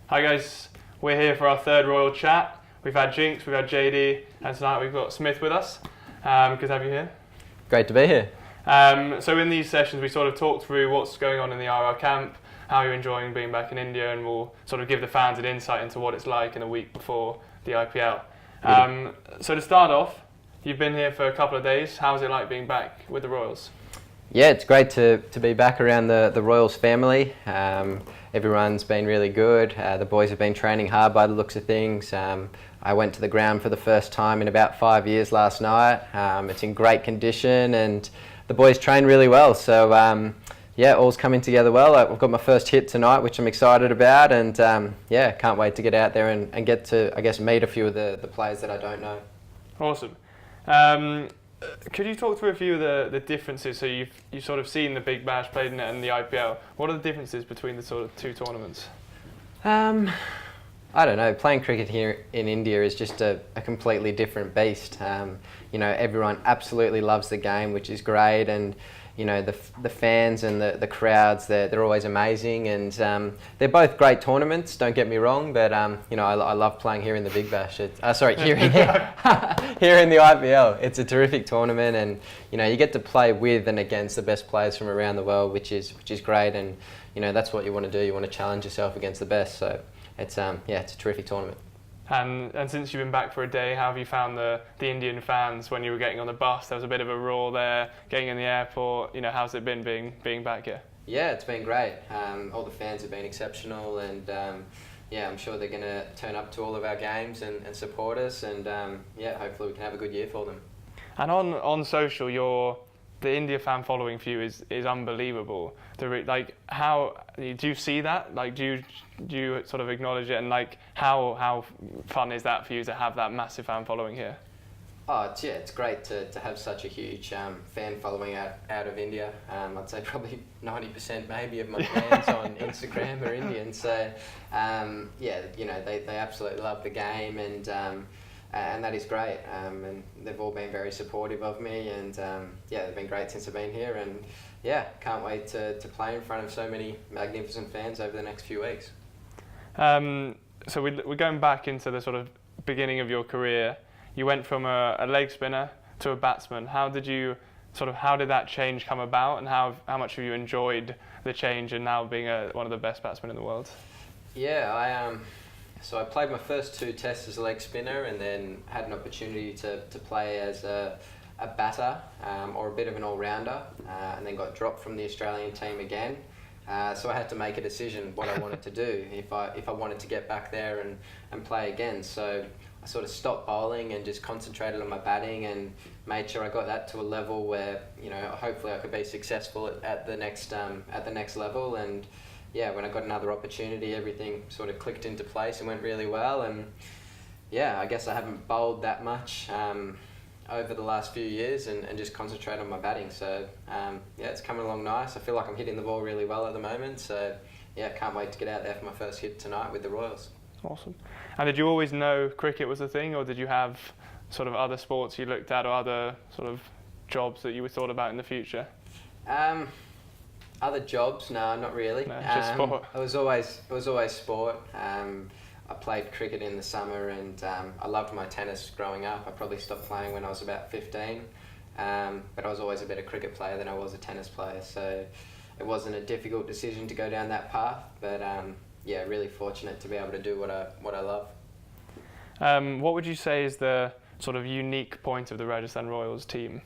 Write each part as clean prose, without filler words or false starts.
Hi guys, we're here for our third Royal Chat. We've had Jinx, we've had JD, and tonight we've got Smith with us. Good to have you here. Great to be here. So in these sessions we sort of talk through what's going on in the RR camp, how you're enjoying being back in India, and we'll sort of give the fans an insight into what it's like in a week before the IPL. So to start off, you've been here for a couple of days. How's it like being back with the Royals? Yeah, it's great to be back around the Royals family. Everyone's been really good. The boys have been training hard by the looks of things. I went to the ground for the first time in about 5 years last night. It's in great condition and the boys train really well. So yeah, all's coming together well. I've got my first hit tonight, which I'm excited about, and yeah, can't wait to get out there and get to, I guess, meet a few of the players that I don't know. Awesome. Could you talk through a few of the differences? So you've sort of seen the Big Bash, played in it, and the IPL. What are the differences between the sort of two tournaments? I don't know. Playing cricket here in India is just a completely different beast. You know, everyone absolutely loves the game, which is great, and you know the fans and the crowds, they're always amazing, and they're both great tournaments. Don't get me wrong, but you know I love playing here in the Big Bash. Here in the IPL. It's a terrific tournament, and you know you get to play with and against the best players from around the world, which is great, and you know that's what you want to do. You want to challenge yourself against the best. So it's yeah, it's a terrific tournament. And since you've been back for a day, how have you found the Indian fans when you were getting on the bus? There was a bit of a roar there, getting in the airport. You know, how's it been being back here? Yeah, it's been great. All the fans have been exceptional, and yeah, I'm sure they're going to turn up to all of our games and support us, and yeah, hopefully we can have a good year for them. And on social, the India fan following for you is unbelievable. Like, how do you see that? Like, do you sort of acknowledge it? And like, how fun is that for you to have that massive fan following here? Oh, it's great to have such a huge fan following out of India. I'd say probably 90% maybe of my fans on Instagram are Indian. So yeah, you know they absolutely love the game, and that is great. And they've all been very supportive of me, and yeah, they've been great since I've been here, and yeah, can't wait to play in front of so many magnificent fans over the next few weeks. So we're going back into the sort of beginning of your career. You went from a leg spinner to a batsman. How did that change come about, and how much have you enjoyed the change and now being one of the best batsmen in the world? Yeah, so I played my first 2 tests as a leg spinner, and then had an opportunity to play as a batter or a bit of an all-rounder, and then got dropped from the Australian team again. So I had to make a decision what I wanted to do if I wanted to get back there and play again. So I sort of stopped bowling and just concentrated on my batting and made sure I got that to a level where, you know, hopefully I could be successful at the next level. And yeah, when I got another opportunity, everything sort of clicked into place and went really well. And yeah, I guess I haven't bowled that much over the last few years, and just concentrate on my batting. So yeah, it's coming along nice. I feel like I'm hitting the ball really well at the moment. So yeah, can't wait to get out there for my first hit tonight with the Royals. Awesome. And did you always know cricket was a thing, or did you have sort of other sports you looked at, or other sort of jobs that you thought about in the future? Other jobs? No, not really. No, just sport. It was always sport. I played cricket in the summer, and I loved my tennis growing up. I probably stopped playing when I was about 15, but I was always a better cricket player than I was a tennis player, so it wasn't a difficult decision to go down that path, but yeah, really fortunate to be able to do what I love. What would you say is the sort of unique point of the Rajasthan Royals team?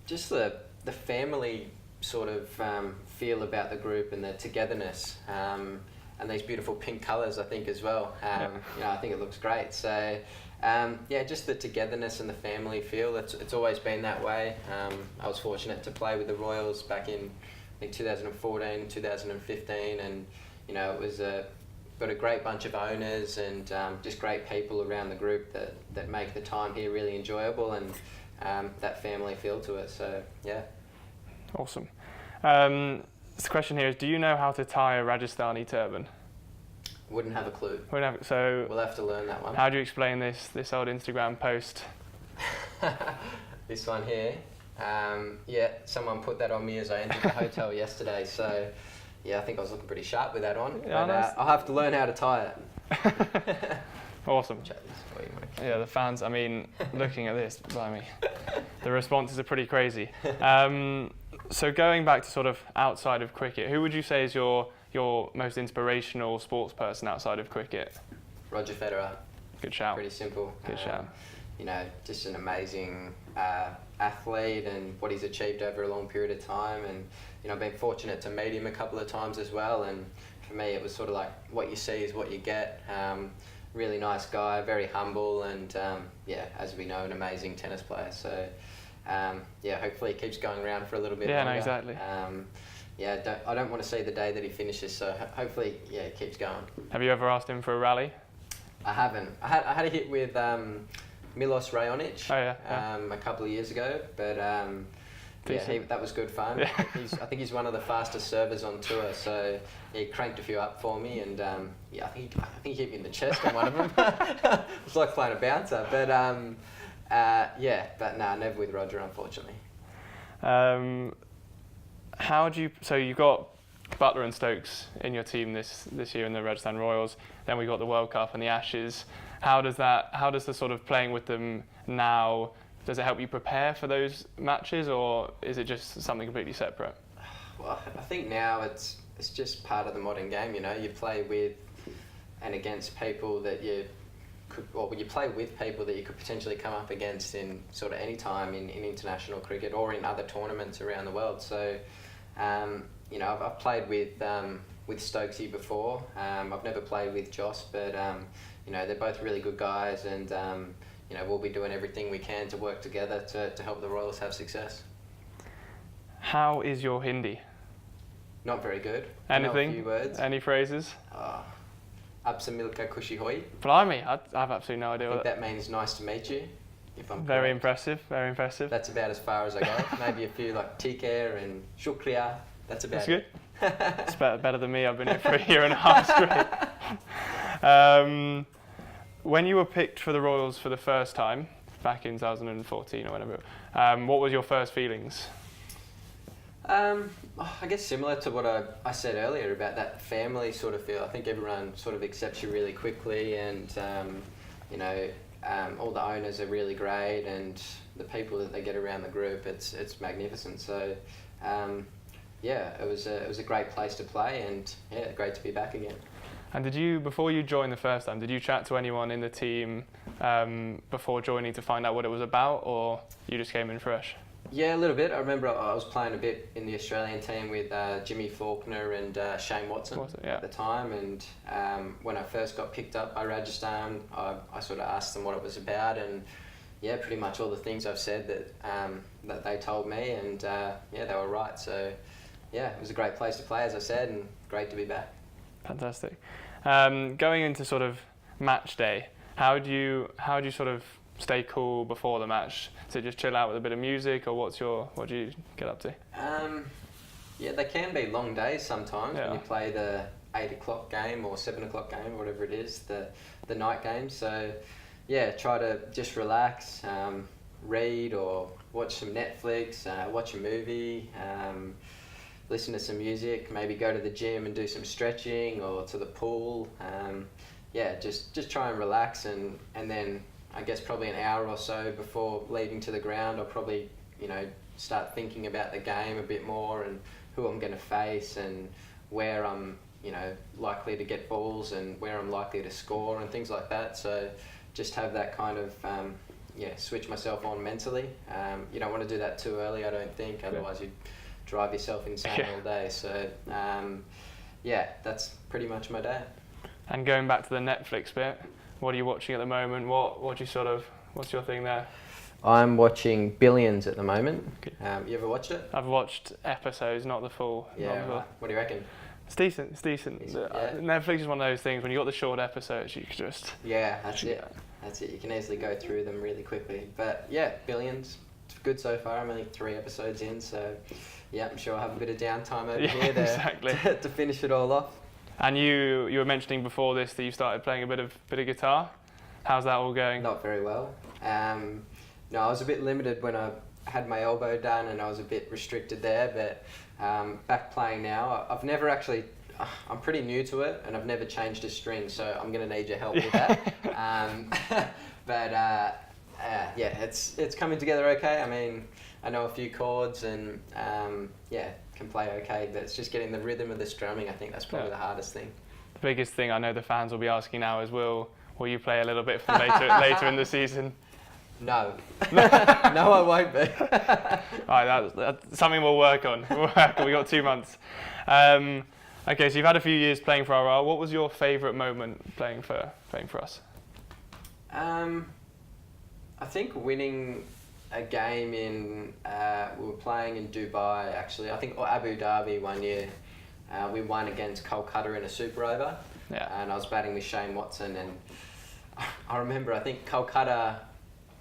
Just the family sort of feel about the group, and the togetherness, and these beautiful pink colours, I think, as well. You know, I think it looks great. So yeah, just the togetherness and the family feel. It's always been that way. I was fortunate to play with the Royals back in, I think, 2014, 2015, and you know, it was got a great bunch of owners and just great people around the group that make the time here really enjoyable, and that family feel to it. So yeah. Awesome. The question here is, do you know how to tie a Rajasthani turban? Wouldn't have a clue. So we'll have to learn that one. How do you explain this old Instagram post? This one here. Yeah, someone put that on me as I entered the hotel yesterday. So Yeah, I think I was looking pretty sharp with that on. Yeah, but I'll have to learn how to tie it. Awesome. Yeah, the fans, I mean, looking at this, blimey, the responses are pretty crazy. So going back to sort of outside of cricket, who would you say is your most inspirational sports person outside of cricket? Roger Federer. Good shout. Pretty simple. Good shout. You know, just an amazing athlete and what he's achieved over a long period of time. And, you know, I've been fortunate to meet him a couple of times as well. And for me, it was sort of like what you see is what you get. Really nice guy, very humble, and yeah, as we know, an amazing tennis player. So yeah, hopefully he keeps going around for a little bit longer. No, exactly. Yeah, I don't want to see the day that he finishes. So hopefully, yeah, he keeps going. Have you ever asked him for a rally? I haven't. I had a hit with Milos Raonic a couple of years ago, but yeah, that was good fun. Yeah. I think he's one of the fastest servers on tour, so he cranked a few up for me, and yeah, I think he hit me in the chest on one of them. It was like playing a bouncer, but yeah, but no, never with Roger, unfortunately. So you've got Buttler and Stokes in your team this year in the Rajasthan Royals. Then we got the World Cup and the Ashes. How does the sort of playing with them now? Does it help you prepare for those matches, or is it just something completely separate? Well, I think now it's just part of the modern game. You know, you play with and against people that you play with people that you could potentially come up against in sort of any time in international cricket or in other tournaments around the world. So, you know, I've played with Stokesy before. I've never played with Joss, but you know, they're both really good guys, and you know, we'll be doing everything we can to work together to help the Royals have success. How is your Hindi? Not very good. Anything? I know a few words. Any phrases? Ab se milkar khushi hoi. Blimey, I have absolutely no idea. I think that means nice to meet you. If I'm very correct. impressive. Very impressive. That's about as far as I go. Maybe a few like tikar and shukriya. That's about. That's good. It's better than me. I've been here for a year and a half straight. When you were picked for the Royals for the first time, back in 2014 or whatever, what was your first feelings? I guess similar to what I said earlier about that family sort of feel. I think everyone sort of accepts you really quickly, and you know, all the owners are really great, and the people that they get around the group, it's magnificent. So yeah, it was a great place to play, and yeah, great to be back again. And before you joined the first time, did you chat to anyone in the team before joining to find out what it was about, or you just came in fresh? Yeah, a little bit. I remember I was playing a bit in the Australian team with Jimmy Faulkner and Shane Watson at the time, and when I first got picked up by Rajasthan, I sort of asked them what it was about, and yeah, pretty much all the things I've said that they told me, and yeah, they were right. So yeah, it was a great place to play, as I said, and great to be back. Fantastic. Going into sort of match day, how do you sort of stay cool before the match? So just chill out with a bit of music, or what do you get up to? Yeah, they can be long days sometimes when you play the 8 o'clock game or 7 o'clock game, whatever it is, the night game. So yeah, try to just relax, read or watch some Netflix, watch a movie, listen to some music, maybe go to the gym and do some stretching or to the pool. Yeah, just try and relax, and then I guess probably an hour or so before leaving to the ground, I'll probably, you know, start thinking about the game a bit more and who I'm going to face and where I'm, you know, likely to get balls and where I'm likely to score and things like that. So just have that kind of, switch myself on mentally. You don't want to do that too early, I don't think, otherwise you'd drive yourself insane all day. So yeah, that's pretty much my day. And going back to the Netflix bit, what are you watching at the moment? What's your thing there? I'm watching Billions at the moment. Okay. You ever watched it? I've watched episodes, not the full. Yeah, right. What do you reckon? It's decent. Yeah. Netflix is one of those things, when you got the short episodes, you can just... Yeah, that's it. You can easily go through them really quickly. But yeah, Billions, it's good so far. I'm only 3 episodes in, so yeah, I'm sure I'll have a bit of downtime over here to finish it all off. And you were mentioning before this that you started playing a bit of guitar. How's that all going? Not very well. No, I was a bit limited when I had my elbow done, and I was a bit restricted there, but back playing now. I've never actually. I'm pretty new to it, and I've never changed a string, so I'm going to need your help with that. But yeah, it's coming together okay. I mean, I know a few chords, and yeah, can play okay, but it's just getting the rhythm of the strumming. I think that's probably the hardest thing. The biggest thing I know the fans will be asking now is, will you play a little bit for later in the season? No. No, I won't be. All right, that's something we'll work on. We got 2 months. Okay, so you've had a few years playing for RR. What was your favourite moment playing for us? I think winning a game in, we were playing in Dubai actually, I think, or Abu Dhabi one year. We won against Kolkata in a super over, and I was batting with Shane Watson, and I remember, I think Kolkata,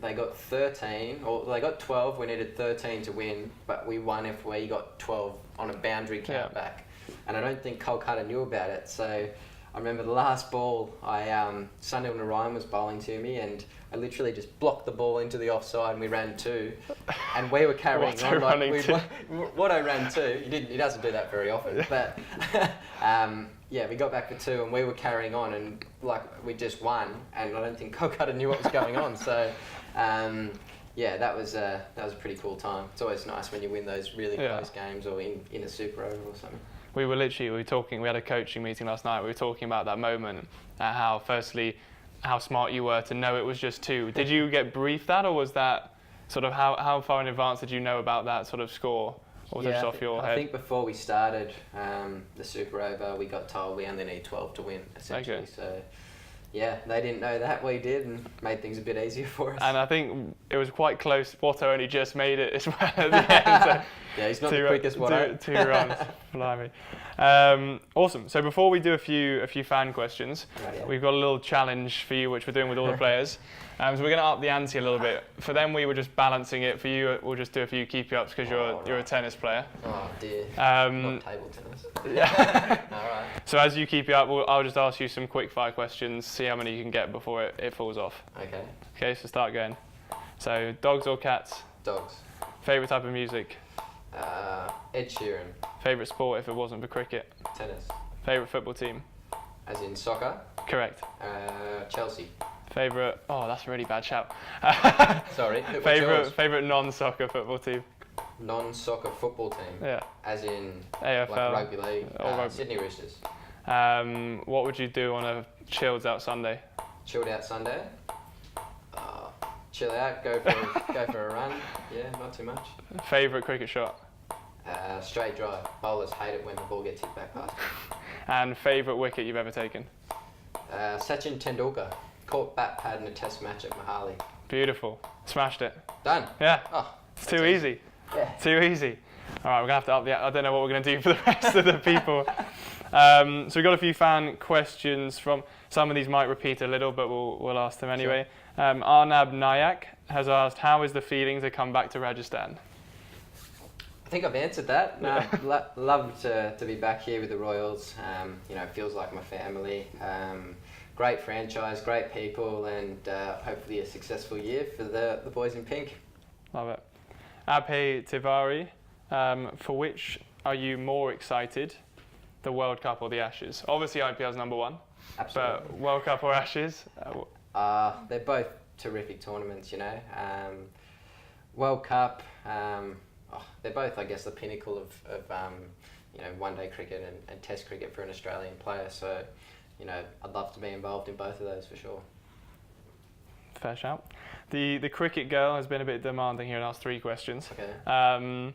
they got 13, or they got 12, we needed 13 to win, but we won if we got 12 on a boundary count back. And I don't think Kolkata knew about it, so I remember the last ball, Sunil Narayan was bowling to me, and I literally just blocked the ball into the offside, and we ran 2, and we were carrying on. What I ran 2, he doesn't do that very often, but yeah, we got back for 2, and we were carrying on, and like we just won, and I don't think Kolkata knew what was going on. So yeah, that was a pretty cool time. It's always nice when you win those really close games, or in a super over or something. We were talking, we had a coaching meeting last night, we were talking about that moment, how smart you were to know it was just 2. Did you get briefed that, or was that sort of, how far in advance did you know about that sort of score? Or was it just off your head? I think before we started the super over, we got told we only need 12 to win, essentially. Okay. So yeah, they didn't know that, we did, and made things a bit easier for us. And I think it was quite close. Watto only just made it as well at the end. So yeah, he's not the quickest one. 2 runs, blimey. Awesome. So before we do a few fan questions, we've got a little challenge for you, which we're doing with all the players. So we're going to up the ante a little bit. For them, we were just balancing it. For you, we'll just do a few keepy-ups because you're a tennis player. Oh dear. Not table tennis. Yeah. All right. So as you keep it up, I'll just ask you some quick fire questions, see how many you can get before it falls off. Okay. Okay, so start going. So dogs or cats? Dogs. Favourite type of music? Ed Sheeran. Favourite sport if it wasn't for cricket? Tennis. Favourite football team? As in soccer? Correct. Chelsea. Favourite, oh that's a really bad shout. Sorry. Favourite non-soccer football team? Non-soccer football team? Yeah. As in AFL, like rugby league? Rugby. Sydney Roosters. What would you do on a chilled out Sunday? Chilled out Sunday? Chill out, go for a run. Yeah, not too much. Favourite cricket shot? Straight drive. Bowlers hate it when the ball gets hit back past them. And favourite wicket you've ever taken? Sachin Tendulkar. Caught bat pad in a test match at Mohali. Beautiful. Smashed it. Done. Yeah. Oh, it's too easy. Yeah. Too easy. All right, we're going to have to up the... I don't know what we're going to do for the rest of the people. So we've got a few fan questions from... Some of these might repeat a little, but we'll ask them anyway. Sure. Arnab Nayak has asked, how is the feeling to come back to Rajasthan? I think I've answered that. No, love to be back here with the Royals. It feels like my family. Great franchise, great people, and hopefully a successful year for the boys in pink. Love it. Abhay Tiwari, for which are you more excited, the World Cup or the Ashes? Obviously IPL's number 1. Absolutely. But World Cup or Ashes? They're both terrific tournaments, World Cup, they're both, I guess, the pinnacle of one-day cricket and Test cricket for an Australian player. So, I'd love to be involved in both of those for sure. Fair shout. The cricket girl has been a bit demanding here and asked 3 questions. Okay.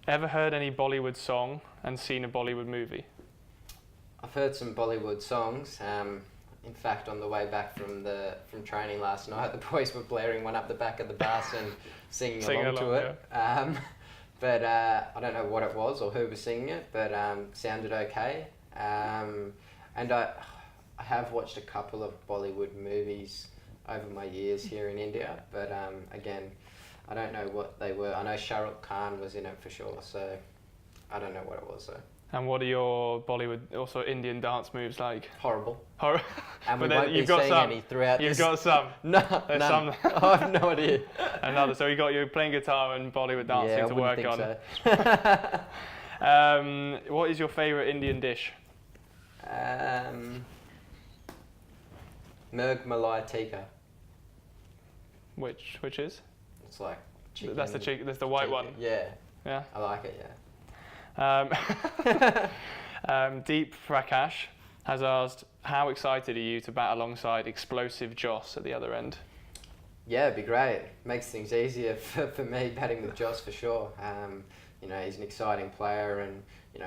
Ever heard any Bollywood song and seen a Bollywood movie? I've heard some Bollywood songs. In fact, on the way back from training last night, the boys were blaring one up the back of the bus and singing along to it. Yeah. But I don't know what it was or who was singing it, but sounded okay. And I have watched a couple of Bollywood movies over my years here in India, but again, I don't know what they were. I know Shah Rukh Khan was in it for sure, so I don't know what it was though. And what are your Bollywood, also Indian dance moves like? Horrible. And but we won't be seeing any throughout You've got some. No, There's none. some. I have no idea. Another. So you're playing guitar and Bollywood dancing to work on. So. What is your favourite Indian dish? Murg Malai Tikka. Which is? It's like chicken. That's the chicken. That's the white one. Yeah. Yeah. I like it. Yeah. Deep Prakash has asked, how excited are you to bat alongside explosive Joss at the other end? Yeah, it'd be great. Makes things easier for me batting with Joss for sure. He's an exciting player and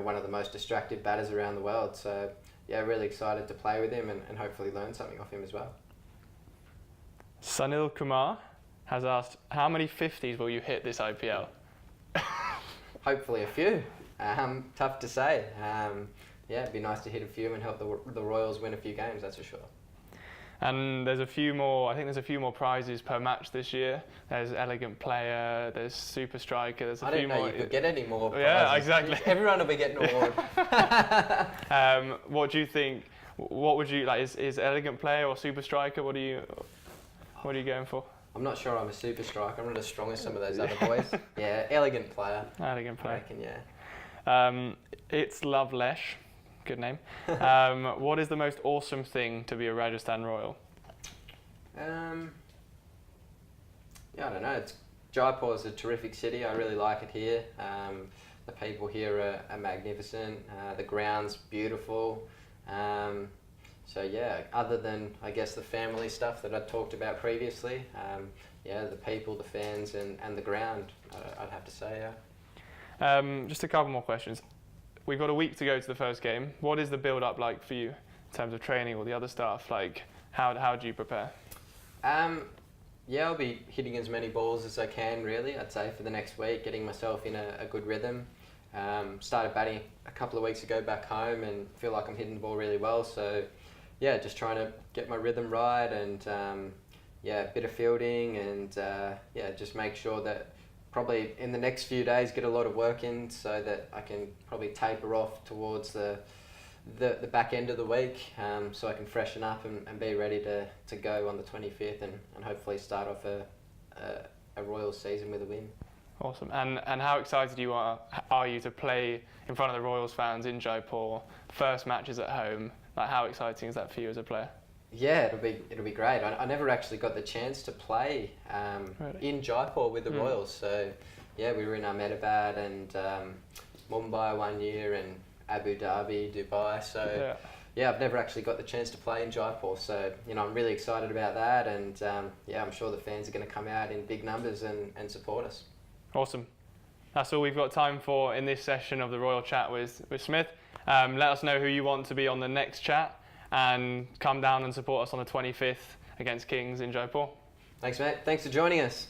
one of the most distracted batters around the world. So yeah, really excited to play with him and hopefully learn something off him as well. Sunil Kumar has asked, how many 50s will you hit this IPL? Hopefully a few. Tough to say. It'd be nice to hit a few and help the Royals win a few games, that's for sure. And there's a few more, I think there's a few more prizes per match this year. There's Elegant Player, there's Super Striker, there's a few more. I didn't know you could get any more prizes. Yeah, exactly. Everyone will be getting an award. What do you think, what would you, like, is Elegant Player or Super Striker, what are you going for? I'm not sure I'm a super striker. I'm not as strong as some of those other boys. Yeah, Elegant Player. Elegant Player. I reckon, yeah. It's Lovelesh. Good name. What is the most awesome thing to be a Rajasthan Royal? I don't know. Jaipur is a terrific city. I really like it here. The people here are magnificent. The ground's beautiful. Other than, I guess, the family stuff that I talked about previously, the people, the fans, and the ground, I'd have to say, yeah. Just a couple more questions. We've got a week to go to the first game. What is the build-up like for you in terms of training or the other stuff? Like, how do you prepare? I'll be hitting as many balls as I can, really, I'd say, for the next week, getting myself in a good rhythm. Started batting a couple of weeks ago back home and feel like I'm hitting the ball really well. So, yeah, just trying to get my rhythm right and, a bit of fielding and, just make sure that probably in the next few days get a lot of work in so that I can probably taper off towards the back end of the week so I can freshen up and be ready to go on the 25th and hopefully start off a Royals season with a win. Awesome. And how excited are you to play in front of the Royals fans in Jaipur? First matches at home. Like, how exciting is that for you as a player? Yeah, it'll be great. I never actually got the chance to play Really? in Jaipur with the Royals. So, yeah, we were in Ahmedabad and Mumbai one year and Abu Dhabi, Dubai. So, yeah, I've never actually got the chance to play in Jaipur. So, I'm really excited about that. And, I'm sure the fans are going to come out in big numbers and support us. Awesome. That's all we've got time for in this session of the Royal Chat with Smith. Let us know who you want to be on the next chat and come down and support us on the 25th against Kings in Jaipur. Thanks, mate. Thanks for joining us.